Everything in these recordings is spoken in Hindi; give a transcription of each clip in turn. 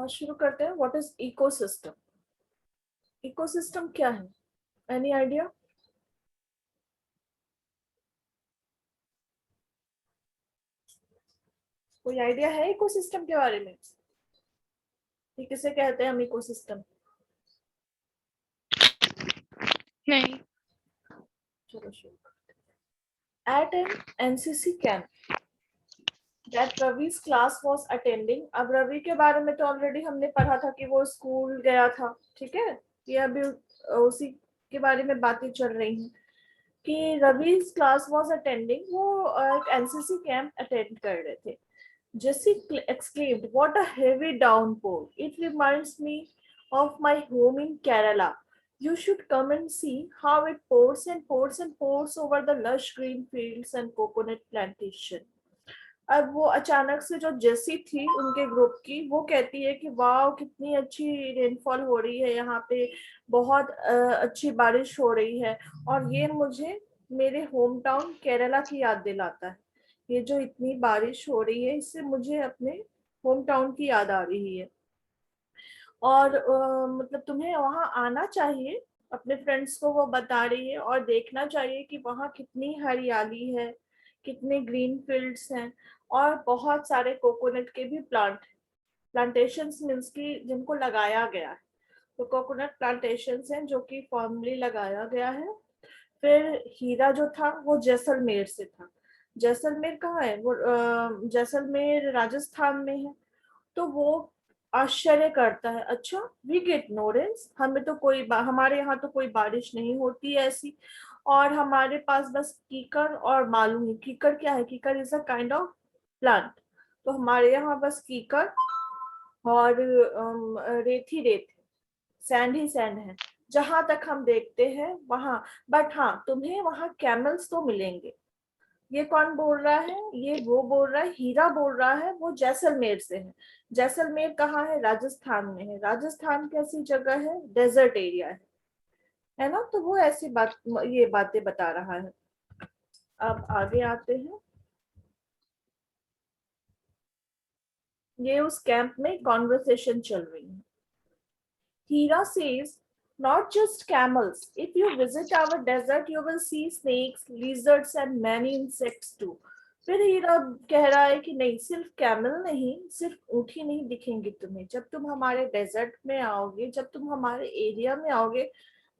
आज शुरू करते हैं. What is ecosystem? इकोसिस्टम क्या है? Any idea? कोई आइडिया है इकोसिस्टम के बारे में कि किसे कहते हैं हम इकोसिस्टम? नहीं. चलो शुरू करते हैं. At an NCC camp that Ravi's class was attending. अब रवि के बारे में तो ऑलरेडी हमने पढ़ा था कि वो स्कूल गया था. ठीक है, ये अभी उसी के बारे में बातें चल रही हैं कि रवि's class was attending. वो एक एनसीसी कैंप अटेंड कर रहे थे. Jessie exclaimed, "What a heavy downpour! It reminds me of my home in Kerala. You should come and see how it pours and pours and pours over the lush green fields and coconut plantation." अब वो अचानक से जो जेसी थी उनके ग्रुप की, वो कहती है कि वाह कितनी अच्छी रेनफॉल हो रही है यहाँ पे, बहुत अच्छी बारिश हो रही है और ये मुझे मेरे होम टाउन केरला की याद दिलाता है. ये जो इतनी बारिश हो रही है इससे मुझे अपने होम टाउन की याद आ रही है और मतलब तुम्हें वहां आना चाहिए. अपने फ्रेंड्स को वो बता रही है और देखना चाहिए कि वहां कितनी हरियाली है, कितने ग्रीन फील्ड्स हैं और बहुत सारे कोकोनट के भी प्लांटेशंस मीन्स की जिनको लगाया गया है. तो कोकोनट प्लांटेशंस हैं जो कि फॉर्मली लगाया गया है. फिर हीरा जो था वो जैसलमेर से था. जैसलमेर कहाँ है? वो जैसलमेर राजस्थान में है. तो वो आश्चर्य करता है, अच्छा वी गेट नो रेन्स, हमें तो हमारे यहाँ तो कोई बारिश नहीं होती है ऐसी और हमारे पास बस कीकर और मालूम है. कीकर क्या है? कीकर is a kind of plant. तो हमारे यहाँ बस कीकर और रेत ही रेत, सैंड ही सैंड है जहां तक हम देखते हैं वहां. बट हाँ, तुम्हें वहां कैमल्स तो मिलेंगे. ये कौन बोल रहा है? ये वो बोल रहा है, हीरा बोल रहा है. वो जैसलमेर से है. जैसलमेर कहाँ है? राजस्थान में है. राजस्थान कैसी जगह है? डेजर्ट एरिया है ना. तो वो ऐसी बात, ये बातें बता रहा है. अब आगे आते हैं. ये उस कैंप में कॉन्वर्सेशन चल रही है. हीरा says, not just camels. If you visit our desert, you will see snakes, lizards and many insects too. फिर हीरा कह रहा है कि नहीं, सिर्फ कैमल नहीं, सिर्फ ऊँट ही नहीं दिखेंगे तुम्हें. जब तुम हमारे डेजर्ट में आओगे, जब तुम हमारे एरिया में आओगे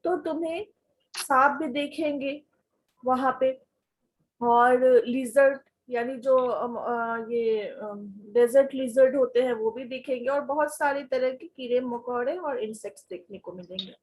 तो तुम्हें सांप भी देखेंगे वहां पे और लिजर्ड यानी जो ये डेजर्ट लिजर्ड होते हैं वो भी दिखेंगे और बहुत सारे तरह के कीड़े मकोड़े और इंसेक्ट्स देखने को मिलेंगे.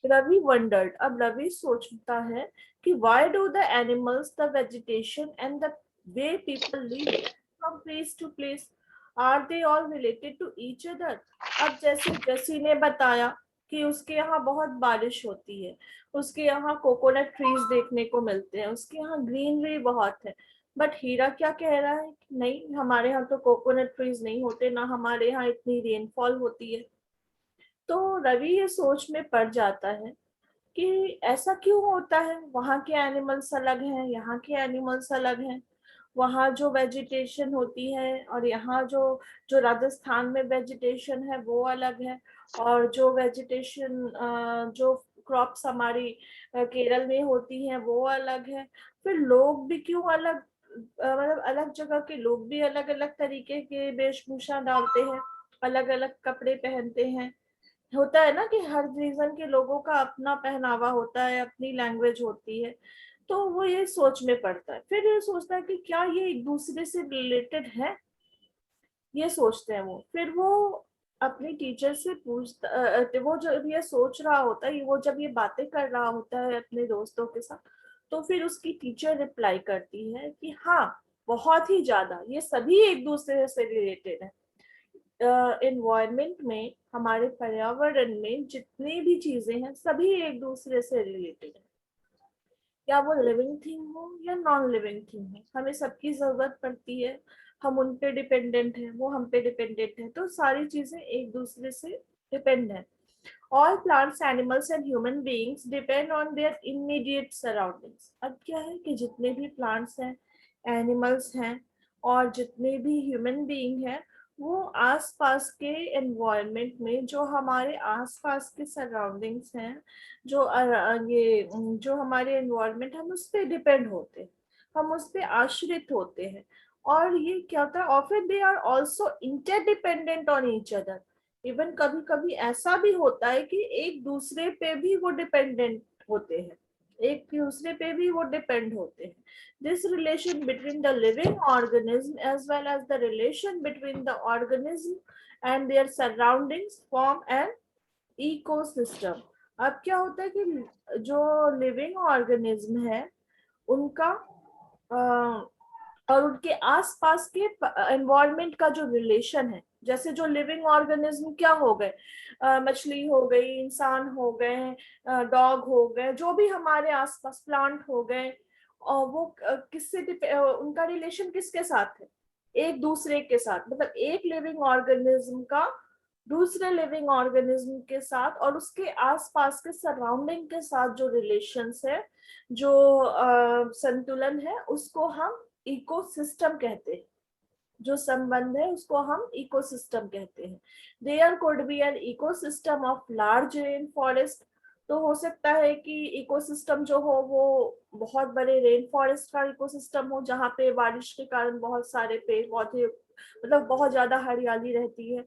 रवि वंडर्ड. अब रवि सोचता है कि why do the animals, the vegetation and the way people live from place to place, are they all related to each other? अब जैसे जैसी ने बताया कि उसके यहाँ बहुत बारिश होती है, उसके यहाँ कोकोनट ट्रीज देखने को मिलते हैं, उसके यहाँ ग्रीनरी बहुत है. बट हीरा क्या कह रहा है कि नहीं, हमारे यहाँ तो कोकोनट ट्रीज नहीं होते, ना हमारे यहाँ इतनी रेनफॉल होती है. तो रवि ये सोच में पड़ जाता है कि ऐसा क्यों होता है. वहाँ के एनिमल्स अलग हैं, यहाँ के एनिमल्स अलग हैं. वहाँ जो वेजिटेशन होती है और यहाँ जो जो राजस्थान में वेजिटेशन है वो अलग है और जो वेजिटेशन जो क्रॉप्स हमारी केरल में होती हैं वो अलग है. फिर लोग भी क्यों अलग, मतलब अलग जगह के लोग भी अलग अलग तरीके के वेशभूषा डालते हैं, अलग अलग कपड़े पहनते हैं. होता है ना कि हर रीजन के लोगों का अपना पहनावा होता है, अपनी लैंग्वेज होती है. तो वो ये सोच में पड़ता है. फिर ये सोचता है कि क्या ये एक दूसरे से रिलेटेड है, ये सोचते हैं वो. फिर वो अपनी टीचर से पूछता, वो जब ये सोच रहा होता है, वो जब ये बातें कर रहा होता है अपने दोस्तों के साथ, तो फिर उसकी टीचर रिप्लाई करती है कि हाँ, बहुत ही ज्यादा, ये सभी एक दूसरे से रिलेटेड है. एनवायरमेंट में, हमारे पर्यावरण में जितनी भी चीजें हैं सभी एक दूसरे से रिलेटेड है. या वो लिविंग थिंग हो या नॉन लिविंग थिंग हो, हमें सबकी जरूरत पड़ती है. हम उन पे डिपेंडेंट हैं, वो हम पे डिपेंडेंट है. तो सारी चीजें एक दूसरे से डिपेंड है. All plants, animals and human beings depend on their immediate surroundings. अब क्या है कि जितने भी प्लांट्स हैं, एनिमल्स हैं और जितने भी ह्यूमन बीइंग हैं, वो आसपास के एनवायरनमेंट में जो हमारे आसपास के सराउंडिंग्स हैं, जो हमारे एनवायरनमेंट, हम उस पर डिपेंड होते हैं, हम उस पर आश्रित होते हैं। और ये क्या होता है, often they are also interdependent on each other. Even कभी कभी ऐसा भी होता है कि एक दूसरे पे भी वो डिपेंडेंट होते हैं, एक दूसरे पे भी वो डिपेंड होते हैं। This relation between the living organism as well as the relation between the organism and their surroundings form an ecosystem. अब क्या होता है कि जो लिविंग ऑर्गेनिज्म है उनका और उनके आसपास के एनवायरनमेंट का जो रिलेशन है, जैसे जो लिविंग ऑर्गेनिज्म क्या हो गए, मछली हो गई, इंसान हो गए, डॉग हो गए, जो भी हमारे आसपास प्लांट हो गए, और वो उनका रिलेशन किसके साथ है, एक दूसरे के साथ। मतलब एक लिविंग ऑर्गेनिज्म का दूसरे लिविंग ऑर्गेनिज्म के साथ और उसके आसपास के सराउंडिंग के साथ जो रिलेशंस है, जो संतुलन है, उसको हम इकोसिस्टम कहते हैं। जो संबंध है उसको हम इकोसिस्टम कहते हैं। There could be an ecosystem of large rain forest. तो हो सकता है कि इकोसिस्टम जो हो वो बहुत बड़े रेन फॉरेस्ट का इकोसिस्टम हो, जहाँ पे बारिश के कारण बहुत सारे पेड़ पौधे, मतलब बहुत ज्यादा हरियाली रहती है।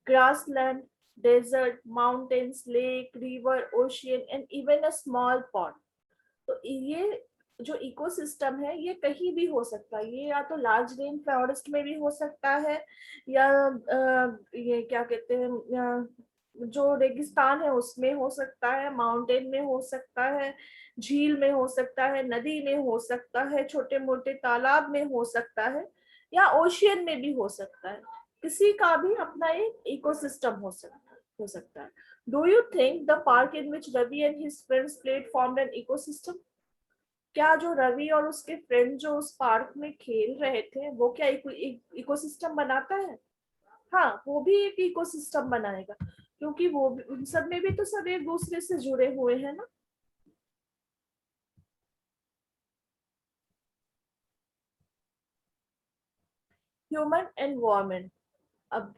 Grassland, desert, mountains, lake, river, ocean and even a small pond. तो ये जो इकोसिस्टम है ये कहीं भी हो सकता है। ये या तो लार्ज रेन फॉरेस्ट में भी हो सकता है, या ये क्या कहते हैं, जो रेगिस्तान है उसमें हो सकता है, माउंटेन में हो सकता है, झील में हो सकता है, नदी में हो सकता है, छोटे मोटे तालाब में हो सकता है, या ओशियन में भी हो सकता है। किसी का भी अपना एक इकोसिस्टम हो सकता है। Do you think the park in which Ravi and his friends played formed an ecosystem? क्या जो रवि और उसके फ्रेंड जो उस पार्क में खेल रहे थे वो क्या इकोसिस्टम बनाता है? हाँ, वो भी एक इकोसिस्टम बनाएगा, क्योंकि वो उन सब में भी तो सब एक दूसरे से जुड़े हुए हैं ना। Human environment. अब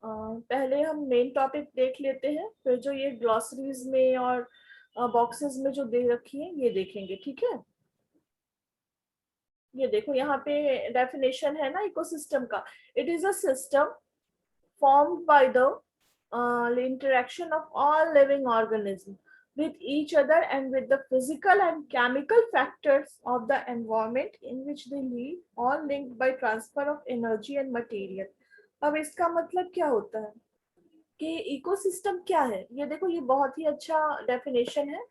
पहले हम मेन टॉपिक देख लेते हैं, फिर जो ये ग्लॉसरीज में और बॉक्सेस में जो दे रखी है ये देखेंगे, ठीक है। ये देखो यहाँ पे डेफिनेशन है ना इकोसिस्टम का। It is a system formed by the interaction of all living organisms with each other and with the physical and chemical factors of the environment in which they live, all linked by transfer of energy and material. अब इसका मतलब क्या होता है कि इकोसिस्टम क्या है? ये देखो, ये बहुत ही अच्छा डेफिनेशन है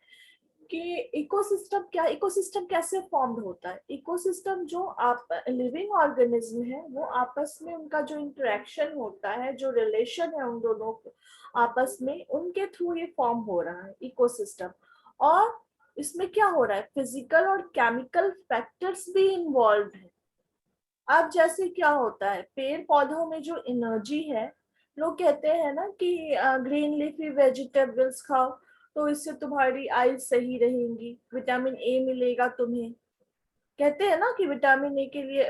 कि इकोसिस्टम क्या, इकोसिस्टम कैसे फॉर्म्ड होता है। इकोसिस्टम जो आप लिविंग ऑर्गेनिज्म है वो आपस में उनका जो इंटरेक्शन होता है, जो रिलेशन है उन दोनों आपस में, उनके थ्रू ये फॉर्म हो रहा है इकोसिस्टम। और इसमें क्या हो रहा है, फिजिकल और केमिकल फैक्टर्स भी इन्वॉल्व है। अब जैसे क्या होता है, पेड़ पौधों में जो एनर्जी है, लोग कहते हैं ना कि ग्रीन लीफी वेजिटेबल्स खाओ तो इससे तुम्हारी आइज सही रहेंगी, विटामिन ए मिलेगा तुम्हें। कहते हैं ना कि विटामिन ए के लिए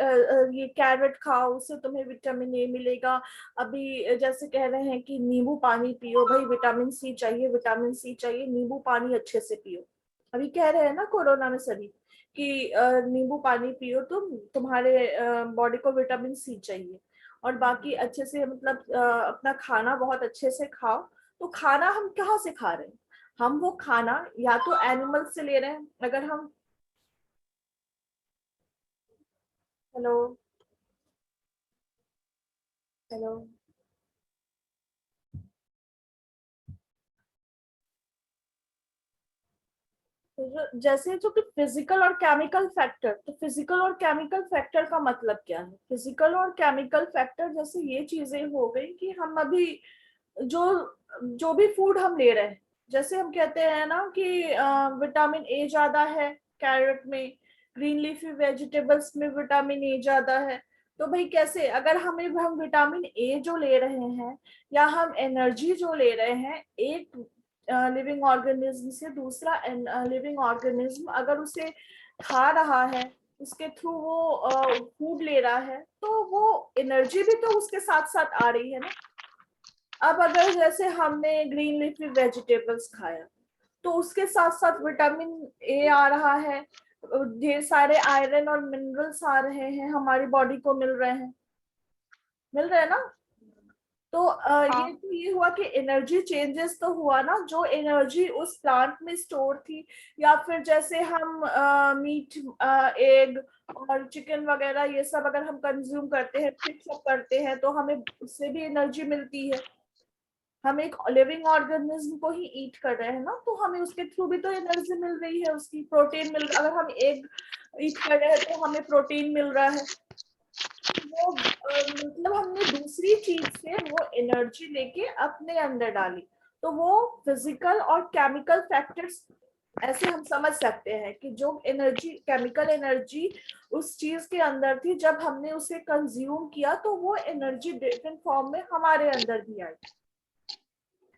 ये कैरेट खाओ, उससे तुम्हें विटामिन ए मिलेगा। अभी जैसे कह रहे हैं कि नींबू पानी पियो भाई, विटामिन सी चाहिए, विटामिन सी चाहिए, नींबू पानी अच्छे से पियो। अभी कह रहे हैं ना कोरोना में सभी कि नींबू पानी पियो, तुम्हारे बॉडी को विटामिन सी चाहिए। और बाकी अच्छे से, मतलब अपना खाना बहुत अच्छे से खाओ। तो खाना हम कहाँ से खा रहे हैं? हम वो खाना या तो एनिमल से ले रहे हैं, अगर हम, हेलो, हेलो, जैसे जो कि फिजिकल और केमिकल फैक्टर, तो फिजिकल और केमिकल फैक्टर का मतलब क्या है? फिजिकल और केमिकल फैक्टर जैसे ये चीजें हो गई कि हम अभी जो जो भी फूड हम ले रहे हैं, जैसे हम कहते हैं ना कि विटामिन ए ज्यादा है कैरेट में, ग्रीन लीफी वेजिटेबल्स में विटामिन ए ज्यादा है। तो भाई कैसे, अगर हम विटामिन ए जो ले रहे हैं या हम एनर्जी जो ले रहे हैं, एक लिविंग ऑर्गेनिज्म से दूसरा लिविंग ऑर्गेनिज्म अगर उसे खा रहा है उसके थ्रू वो फूड ले रहा है, तो वो एनर्जी भी तो उसके साथ साथ आ रही है ना। अब अगर जैसे हमने ग्रीन लीफी वेजिटेबल्स खाया, तो उसके साथ साथ विटामिन ए आ रहा है, ढेर सारे आयरन और मिनरल्स आ रहे हैं, हमारी बॉडी को मिल रहे हैं ना। तो हाँ। ये हुआ कि एनर्जी चेंजेस तो हुआ ना, जो एनर्जी उस प्लांट में स्टोर थी, या फिर जैसे हम मीट, एग और चिकन वगैरह ये सब अगर हम कंज्यूम करते हैं, फिक्स अप करते हैं, तो हमें उससे भी एनर्जी मिलती है। हम एक लिविंग ऑर्गेनिज्म को ही ईट कर रहे हैं ना, तो हमें उसके थ्रू भी तो एनर्जी मिल रही है, उसकी प्रोटीन मिल रहा, अगर हम एग ईट कर रहे हैं तो हमें प्रोटीन मिल रहा है। वो मतलब हमने दूसरी चीज से वो एनर्जी लेके अपने अंदर डाली। तो वो फिजिकल और केमिकल फैक्टर्स ऐसे हम समझ सकते हैं कि जो एनर्जी, केमिकल एनर्जी उस चीज के अंदर थी, जब हमने उसे कंज्यूम किया तो वो एनर्जी डिफरेंट फॉर्म में हमारे अंदर भी आई।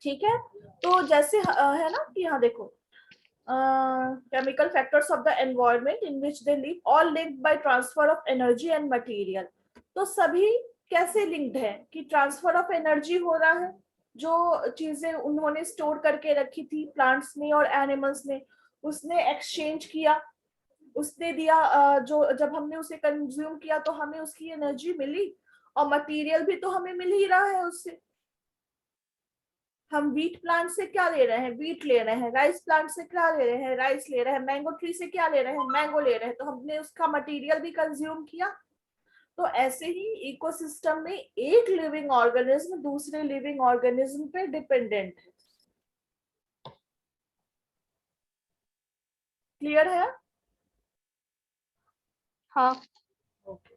ठीक है। तो जैसे है ना कि यहाँ देखो, chemical factors of the environment in which they live all linked by transfer of energy and material। तो सभी कैसे लिंक्ड है कि ट्रांसफर ऑफ एनर्जी हो रहा है, जो चीजें उन्होंने स्टोर करके रखी थी प्लांट्स ने और एनिमल्स ने, उसने एक्सचेंज किया, उसने दिया, जो जब हमने उसे कंज्यूम किया तो हमें उसकी एनर्जी मिली, और मटेरियल भी तो हमें मिल ही रहा है उससे। हम व्हीट प्लांट से क्या ले रहे हैं, व्हीट ले रहे हैं, राइस प्लांट से क्या ले रहे हैं, राइस ले रहे हैं, मैंगो ट्री से क्या ले रहे हैं, मैंगो ले रहे हैं, तो हमने उसका मटेरियल भी कंज्यूम किया। तो ऐसे ही इकोसिस्टम में एक लिविंग ऑर्गेनिज्म दूसरे लिविंग ऑर्गेनिज्म पे डिपेंडेंट है। क्लियर है? हाँ। Okay.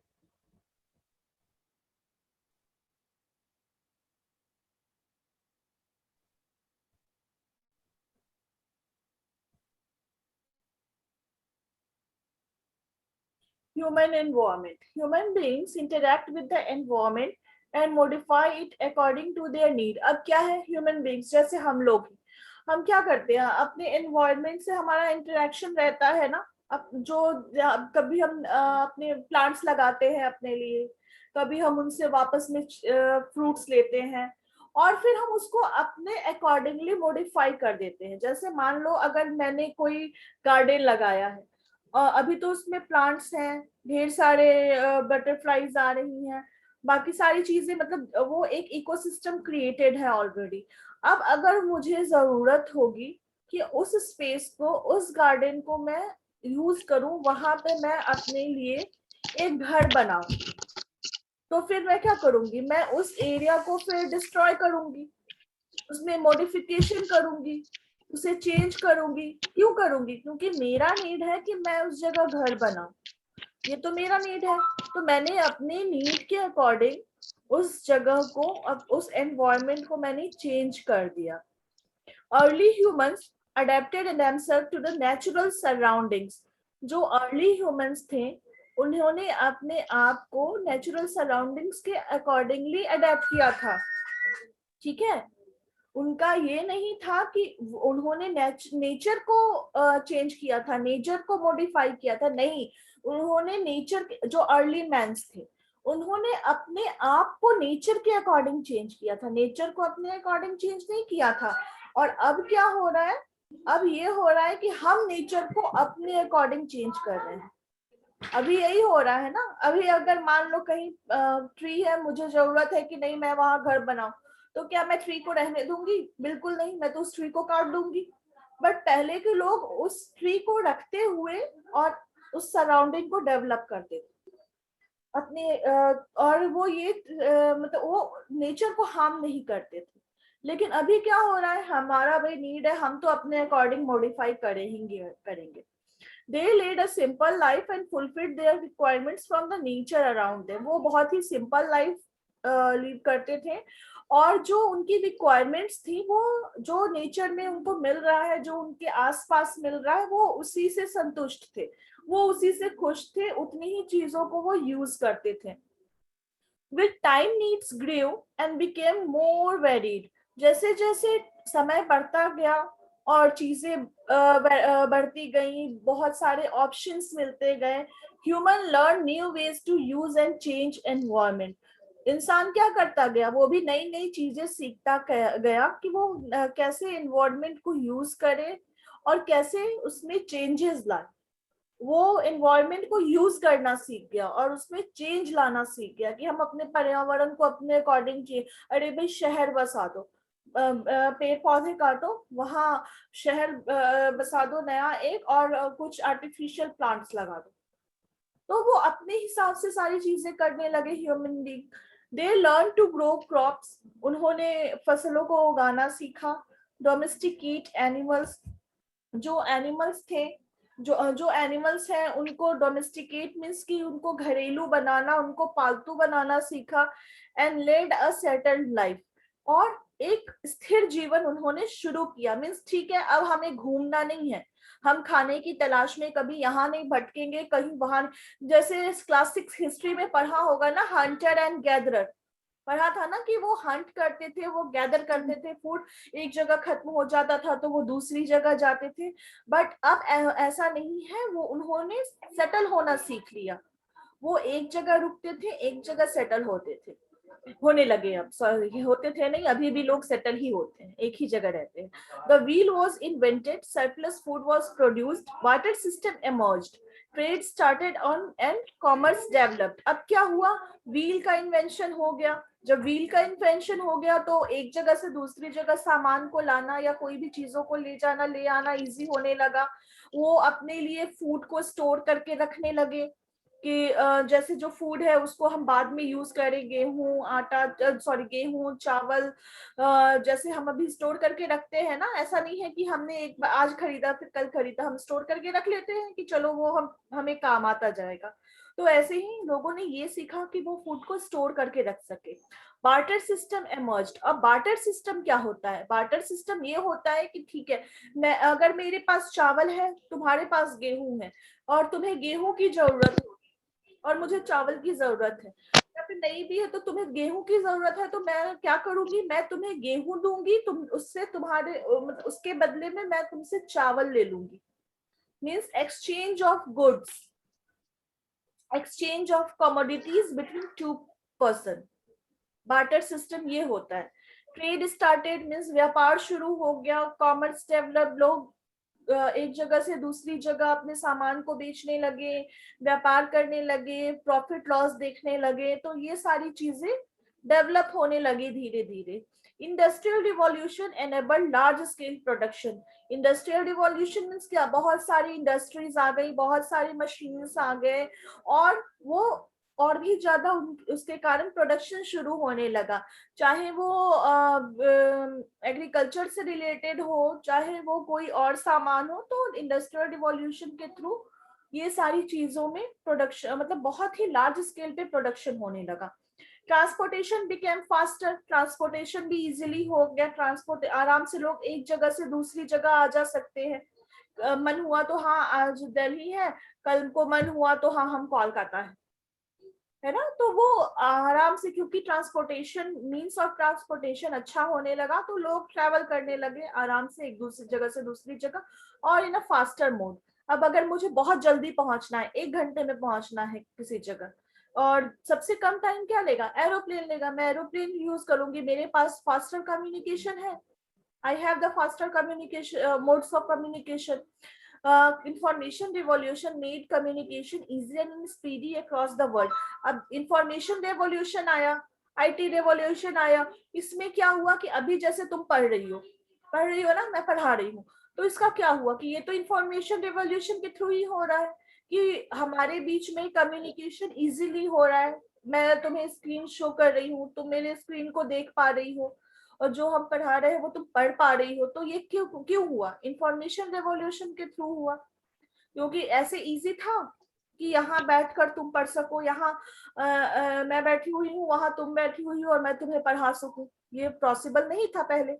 Human environment. Human beings interact with the environment and modify it according to their need। अब क्या है, ह्यूमन बींग्स जैसे हम लोग, हम क्या करते हैं, अपने एनवायरनमेंट से हमारा इंटरेक्शन रहता है ना। अब जो कभी हम अपने प्लांट्स लगाते हैं अपने लिए, कभी हम उनसे वापस में फ्रूट्स लेते हैं, और फिर हम उसको अपने अकॉर्डिंगली मॉडिफाई कर देते हैं। जैसे मान लो अगर मैंने कोई गार्डन लगाया है, अभी तो उसमें प्लांट्स हैं, ढेर सारे बटरफ्लाईज आ रही हैं, बाकी सारी चीजें, मतलब वो एक इकोसिस्टम क्रिएटेड है ऑलरेडी। अब अगर मुझे जरूरत होगी कि उस स्पेस को, उस गार्डन को मैं यूज करूं, वहां पे मैं अपने लिए एक घर बनाऊं, तो फिर मैं क्या करूंगी, मैं उस एरिया को फिर डिस्ट्रॉय करूंगी, उसमें मॉडिफिकेशन करूंगी, उसे चेंज करूंगी। क्यों करूंगी? क्योंकि मेरा नीड है कि मैं उस जगह घर बनाऊं, ये तो मेरा नीड है। तो मैंने अपने नीड के अकॉर्डिंग उस जगह को, अब उस एनवायरनमेंट को मैंने चेंज कर दिया। Early humans adapted themselves to the natural surroundings. जो अर्ली ह्यूमंस थे, उन्होंने अपने आप को नेचुरल सराउंडिंग्स के अकॉर्डिंगली अडेप्ट किया था। ठीक है। उनका ये नहीं था कि उन्होंने नेचर को चेंज किया था, नेचर को मॉडिफाई किया था, नहीं। उन्होंने नेचर, जो अर्ली मैंस थे, उन्होंने अपने आप को नेचर के अकॉर्डिंग चेंज किया था, नेचर को अपने अकॉर्डिंग चेंज नहीं किया था। और अब क्या हो रहा है, अब ये हो रहा है कि हम नेचर को अपने अकॉर्डिंग चेंज कर रहे हैं। अभी यही हो रहा है ना। अभी अगर मान लो कहीं ट्री है, मुझे जरूरत है कि नहीं मैं वहां घर बनाऊं, तो क्या मैं ट्री को रहने दूंगी? बिल्कुल नहीं, मैं तो उस ट्री को काट दूंगी। बट पहले के लोग उस ट्री को रखते हुए और उस सराउंडिंग को डेवलप करते थे अपने, और वो ये मतलब वो नेचर को हार्म नहीं करते थे। लेकिन अभी क्या हो रहा है, हमारा भाई नीड है, हम तो अपने अकॉर्डिंग मॉडिफाई करेंगे। They led a simple life and fulfilled their requirements from the nature around them। वो बहुत ही सिंपल लाइफ लीड करते थे, और जो उनकी रिक्वायरमेंट्स थी, वो जो नेचर में उनको मिल रहा है, जो उनके आसपास मिल रहा है, वो उसी से संतुष्ट थे, वो उसी से खुश थे, उतनी ही चीजों को वो यूज करते थे। With time needs grew and became more varied। जैसे जैसे समय बढ़ता गया और चीजें बढ़ती गई, बहुत सारे ऑप्शंस मिलते गए, human learn new ways to use and change environment. इंसान क्या करता गया, वो भी नई नई चीजें सीखता गया कि वो कैसे एनवायरमेंट को यूज करे और कैसे उसमें चेंजेस लाए। वो एनवायरमेंट को यूज करना सीख गया और उसमें चेंज लाना सीख गया कि हम अपने पर्यावरण को अपने अकॉर्डिंग चाहिए। अरे भाई शहर बसा दो, पेड़ पौधे काटो, वहां शहर बसा दो नया एक, और कुछ आर्टिफिशियल प्लांट्स लगा दो। तो वो अपने हिसाब से सारी चीजें करने लगे human being. They learn to grow crops, उन्होंने फसलों को उगाना सीखा। डोमेस्टिकेट एनिमल्स, जो एनिमल्स थे, जो एनिमल्स हैं उनको डोमेस्टिकेट मीन्स कि उनको घरेलू बनाना, उनको पालतू बनाना सीखा। And led a settled life, और एक स्थिर जीवन उन्होंने शुरू किया। मीन्स ठीक है, अब हमें घूमना नहीं है, हम खाने की तलाश में कभी यहाँ नहीं भटकेंगे, कहीं वहां। जैसे क्लासिक हिस्ट्री में पढ़ा होगा ना, हंटर एंड गैदरर, पढ़ा था ना कि वो हंट करते थे, वो गैदर करते थे फूड, एक जगह खत्म हो जाता था तो वो दूसरी जगह जाते थे। बट अब ऐसा नहीं है, वो उन्होंने सेटल होना सीख लिया। वो एक जगह रुकते थे, एक जगह सेटल होते थे, होने लगे। अब सॉरी, होते थे नहीं, अभी भी लोग सेटल ही होते हैं, एक ही जगह रहते हैं। The wheel was invented, surplus food was produced, water system emerged, trade started on and commerce developed. अब क्या हुआ, व्हील का इन्वेंशन हो गया। जब व्हील का इन्वेंशन हो गया तो एक जगह से दूसरी जगह सामान को लाना या कोई भी चीजों को ले जाना ले आना इजी होने लगा। वो अपने लिए फूड को स्टोर करके रखने लगे कि जैसे जो फूड है उसको हम बाद में यूज करें, गेहूं आटा, सॉरी गेहूं चावल, जैसे हम अभी स्टोर करके रखते हैं ना, ऐसा नहीं है कि हमने एक बार आज खरीदा फिर कल खरीदा, हम स्टोर करके रख लेते हैं कि चलो वो हमें काम आता जाएगा। तो ऐसे ही लोगों ने ये सीखा कि वो फूड को स्टोर करके रख सके। Barter system emerged. अब बार्टर सिस्टम क्या होता है, बार्टर सिस्टम ये होता है कि ठीक है, मैं अगर मेरे पास चावल है, तुम्हारे पास गेहूं है, और तुम्हें गेहूं की जरूरत और मुझे चावल की जरूरत है, या फिर नहीं भी है तो तुम्हें गेहूं की जरूरत है, तो मैं क्या करूंगी, मैं तुम्हें गेहूं दूंगी, तुम उससे तुम्हारे उसके बदले में मैं तुमसे चावल ले लूंगी। Means exchange of goods, exchange of commodities between two person. Barter system ये होता है। ट्रेड स्टार्टेड मीन्स व्यापार शुरू हो गया। कॉमर्स डेवलप, लोग एक जगह से दूसरी जगह अपने सामान को बेचने लगे, व्यापार करने लगे, प्रॉफिट लॉस देखने लगे, तो ये सारी चीजें डेवलप होने लगी धीरे धीरे। Industrial revolution enabled large scale production. Industrial revolution means क्या, बहुत सारी इंडस्ट्रीज आ गई, बहुत सारी मशीन्स आ गए, और वो और भी ज्यादा उसके कारण प्रोडक्शन शुरू होने लगा। चाहे वो एग्रीकल्चर से रिलेटेड हो, चाहे वो कोई और सामान हो, तो इंडस्ट्रियल रिवॉल्यूशन के थ्रू ये सारी चीजों में प्रोडक्शन, मतलब बहुत ही लार्ज स्केल पे प्रोडक्शन होने लगा। ट्रांसपोर्टेशन बिकेम फास्टर, ट्रांसपोर्टेशन भी इजीली हो गया, ट्रांसपोर्ट आराम से लोग एक जगह से दूसरी जगह आ जा सकते हैं। मन हुआ तो हाँ आज दिल्ली है, कल को मन हुआ तो हाँ हम कोलकाता है ना। तो वो आराम से, क्योंकि ट्रांसपोर्टेशन, मीन्स ऑफ ट्रांसपोर्टेशन अच्छा होने लगा, तो लोग ट्रैवल करने लगे आराम से एक दूसरी जगह से दूसरी जगह, और इन अ फास्टर मोड। अब अगर मुझे बहुत जल्दी पहुंचना है, 1 घंटे में पहुंचना है किसी जगह, और सबसे कम टाइम क्या लेगा, एरोप्लेन लेगा, मैं एरोप्लेन यूज करूंगी, मेरे पास फास्टर कम्युनिकेशन है। I have the faster communication modes of communication. Information revolution made communication easier and speedy across the world. अब information revolution आया, IT revolution आया, इसमें क्या हुआ कि अभी जैसे तुम पढ़ रही हो ना, मैं पढ़ा रही हूँ, तो इसका क्या हुआ कि ये तो इंफॉर्मेशन रिवॉल्यूशन के थ्रू ही हो रहा है कि हमारे बीच में कम्युनिकेशन इजीली हो रहा है। मैं तुम्हें स्क्रीन शो कर रही हूँ, तुम मेरे स्क्रीन को देख पा रही हो, और जो हम पढ़ा रहे हैं वो तुम पढ़ पा रही हो। तो ये क्यों क्यों हुआ, इंफॉर्मेशन रेवोल्यूशन के थ्रू हुआ, क्योंकि ऐसे इजी था कि यहाँ बैठकर तुम पढ़ सको, यहाँ मैं बैठी हुई हूँ, वहां तुम बैठी हुई हो और मैं तुम्हें पढ़ा सकूं। ये पॉसिबल नहीं था पहले,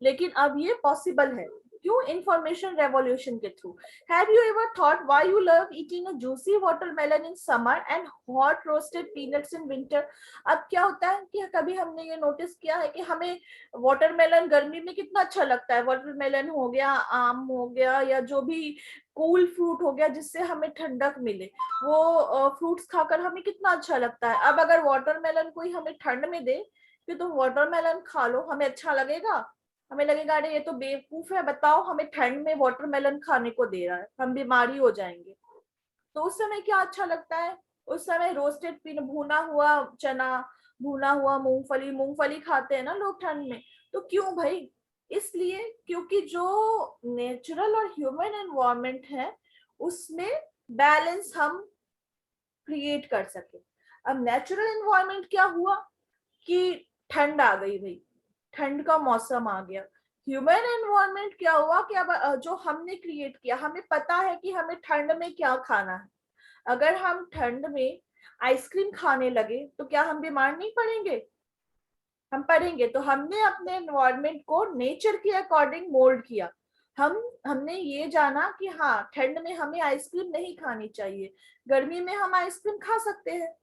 लेकिन अब ये पॉसिबल है, क्यों? इंफॉर्मेशन रेवोल्यूशन के through. Have you ever thought why you love eating a juicy watermelon in summer and hot roasted peanuts in winter? अब क्या होता है कि कभी हमने ये नोटिस किया है कि हमें वाटरमेलन गर्मी में कितना अच्छा लगता है. वाटरमेलन हो गया, आम हो गया, या जो भी कूल फ्रूट हो गया जिससे हमें ठंडक मिले, वो फ्रूट्स खाकर हमें कितना अच्छा लगता है. अब अगर वाटरमेलन कोई हमें ठंड में दे कि तुम वाटरमेलन खा लो, हमें अच्छा लगेगा? हमें लगेगा अरे ये तो बेवकूफ है, बताओ हमें ठंड में वाटरमेलन खाने को दे रहा है, हम बीमारी हो जाएंगे. तो उस समय क्या अच्छा लगता है? उस समय रोस्टेड पीन, भुना हुआ चना, भुना हुआ मूंगफली. मूंगफली खाते हैं ना लोग ठंड में. तो क्यों भाई? इसलिए क्योंकि जो नेचुरल और ह्यूमन एनवायरनमेंट है उसमें बैलेंस हम क्रिएट कर सके. अब नेचुरल एनवायरनमेंट क्या हुआ कि ठंड आ गई भाई, ठंड का मौसम आ गया. ह्यूमन एनवायरनमेंट क्या हुआ कि अब जो हमने क्रिएट किया, हमें पता है कि हमें ठंड में क्या खाना है. अगर हम ठंड में आइसक्रीम खाने लगे तो क्या हम बीमार नहीं पड़ेंगे? हम पढ़ेंगे. तो हमने अपने एनवायरनमेंट को नेचर के अकॉर्डिंग मोल्ड किया. हमने ये जाना कि हाँ, ठंड में हमें आइसक्रीम नहीं खानी चाहिए, गर्मी में हम आइसक्रीम खा सकते हैं.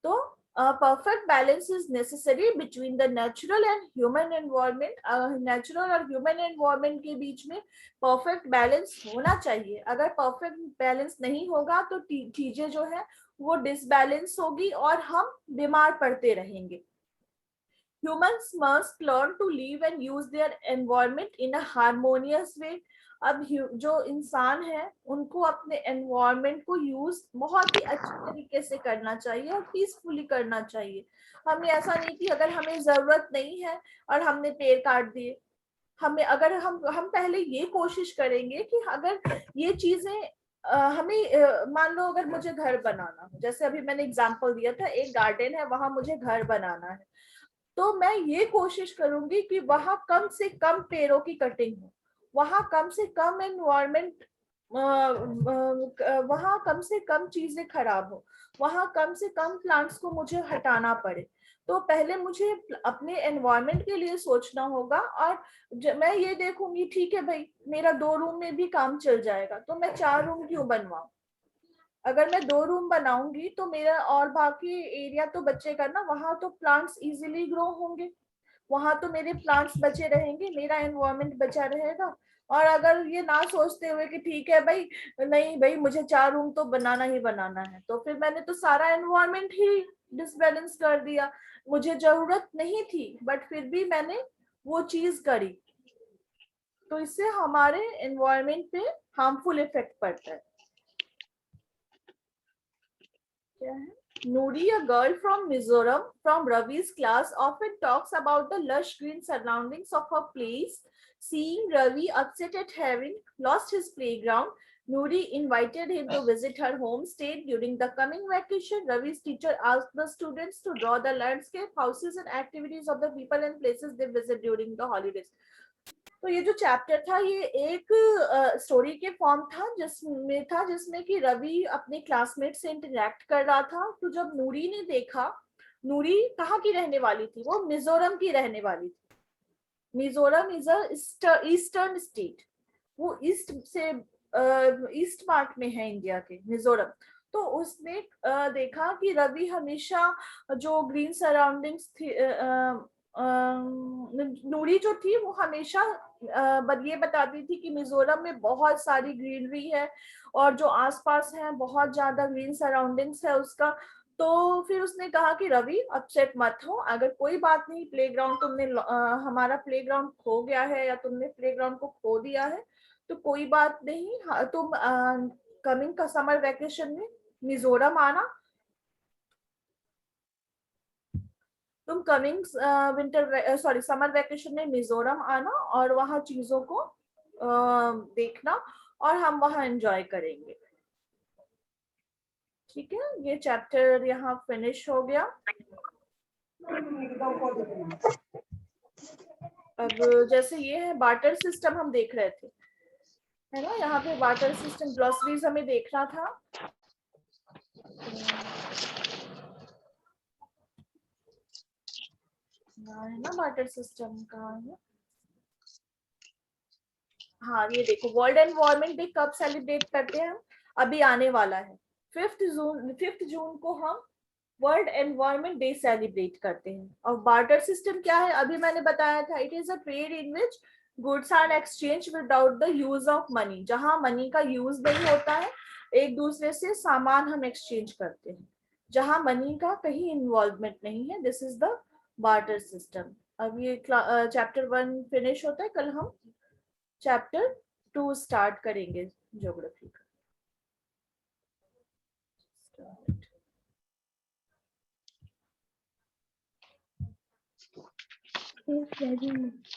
तो perfect balance is necessary between the natural and human environment. Natural और ह्यूमन एनवायरनमेंट के बीच में परफेक्ट बैलेंस होना चाहिए. अगर परफेक्ट बैलेंस नहीं होगा तो चीजें जो है वो डिसबैलेंस होगी और हम बीमार पड़ते रहेंगे. Humans must learn to live and use their environment in a harmonious way. अब जो इंसान है उनको अपने एनवायरनमेंट को यूज बहुत ही अच्छे तरीके से करना चाहिए और पीसफुली करना चाहिए. हमें ऐसा नहीं कि अगर हमें जरूरत नहीं है और हमने पेड़ काट दिए. हमें अगर हम पहले ये कोशिश करेंगे कि अगर ये चीजें हमें मान लो अगर मुझे घर बनाना हो, जैसे अभी मैंने एग्जांपल दिया था, एक गार्डन है, वहां मुझे घर बनाना है, तो मैं ये कोशिश करूंगी कि वहां कम से कम पेड़ों की कटिंग हो, वहां कम से कम एनवायरमेंट, वहां कम से कम चीजें खराब हो, वहां कम से कम प्लांट्स को मुझे हटाना पड़े. तो पहले मुझे अपने एनवायरमेंट के लिए सोचना होगा. और मैं ये देखूंगी ठीक है भाई, मेरा 2 रूम में भी काम चल जाएगा, तो मैं 4 रूम क्यों बनवाऊं? अगर मैं 2 रूम बनाऊंगी तो मेरा और बाकी एरिया तो बचेगा ना, वहां तो प्लांट्स इजीली ग्रो होंगे, वहां तो मेरे प्लांट्स बचे रहेंगे, मेरा एनवायरनमेंट बचा रहेगा. और अगर ये ना सोचते हुए कि ठीक है भाई, नहीं भाई मुझे 4 रूम तो बनाना ही बनाना है, तो फिर मैंने तो सारा एनवायरनमेंट ही डिसबैलेंस कर दिया. मुझे जरूरत नहीं थी बट फिर भी मैंने वो चीज करी, तो इससे हमारे एनवायरनमेंट पे हार्मफुल इफेक्ट पड़ता है. Nuri, a girl from Mizoram from Ravi's class, often talks about the lush green surroundings of her place. Seeing Ravi upset at having lost his playground, Nuri invited him to visit her home state during the coming vacation. Ravi's teacher asked the students to draw the landscape, houses, and activities of the people and places they visit during the holidays. तो ये जो चैप्टर था ये एक स्टोरी के फॉर्म था जिसमें कि रवि अपने क्लासमेट से इंटरेक्ट कर रहा था. तो जब नूरी ने देखा, नूरी कहाँ की रहने वाली थी? वो मिजोरम की रहने वाली थी. Mizoram is a eastern state, वो ईस्ट पार्ट में है इंडिया के, मिजोरम. तो उसने देखा कि रवि हमेशा जो ग्रीन सराउंडिंग्स थी, नूरी जो थी वो हमेशा ये बताती थी कि मिजोरम में बहुत सारी ग्रीनरी है और जो आसपास है बहुत ज्यादा ग्रीन सराउंडिंग्स है उसका. तो फिर उसने कहा कि रवि अपसेट मत हो, अगर कोई बात नहीं, प्लेग्राउंड तुमने हमारा प्लेग्राउंड खो गया है या तुमने प्लेग्राउंड को खो दिया है तो कोई बात नहीं. तुम कमिंग का समर वेकेशन में मिजोरम आना, तुम कमिंग समर वेकेशन में मिजोरम आना और वहां चीजों को देखना और हम वहां एंजॉय करेंगे. ठीक है, ये चैप्टर यहाँ फिनिश हो गया. अब जैसे ये है बार्टर सिस्टम हम देख रहे थे, है ना, यहाँ पे बार्टर सिस्टम ग्रोसरीज हमें देखना था. है ना बार्टर सिस्टम का है. हाँ ये देखो, वर्ल्ड एनवायरनमेंट डे कब सेलिब्रेट करते हैं हम? अभी आने वाला है 5 जून को हम वर्ल्ड एनवायरनमेंट डे सेलिब्रेट करते हैं। और बार्टर सिस्टम क्या है? अभी मैंने बताया था, it is a trade in which goods are exchange without the use of money. जहां मनी का यूज नहीं होता है, एक दूसरे से सामान हम एक्सचेंज करते हैं, जहां मनी का कहीं इन्वॉल्वमेंट नहीं है। This is the barter system. अब ये चैप्टर 1 फिनिश होता है, कल हम चैप्टर 2 स्टार्ट करेंगे ज्योग्राफी का। Yes, very much.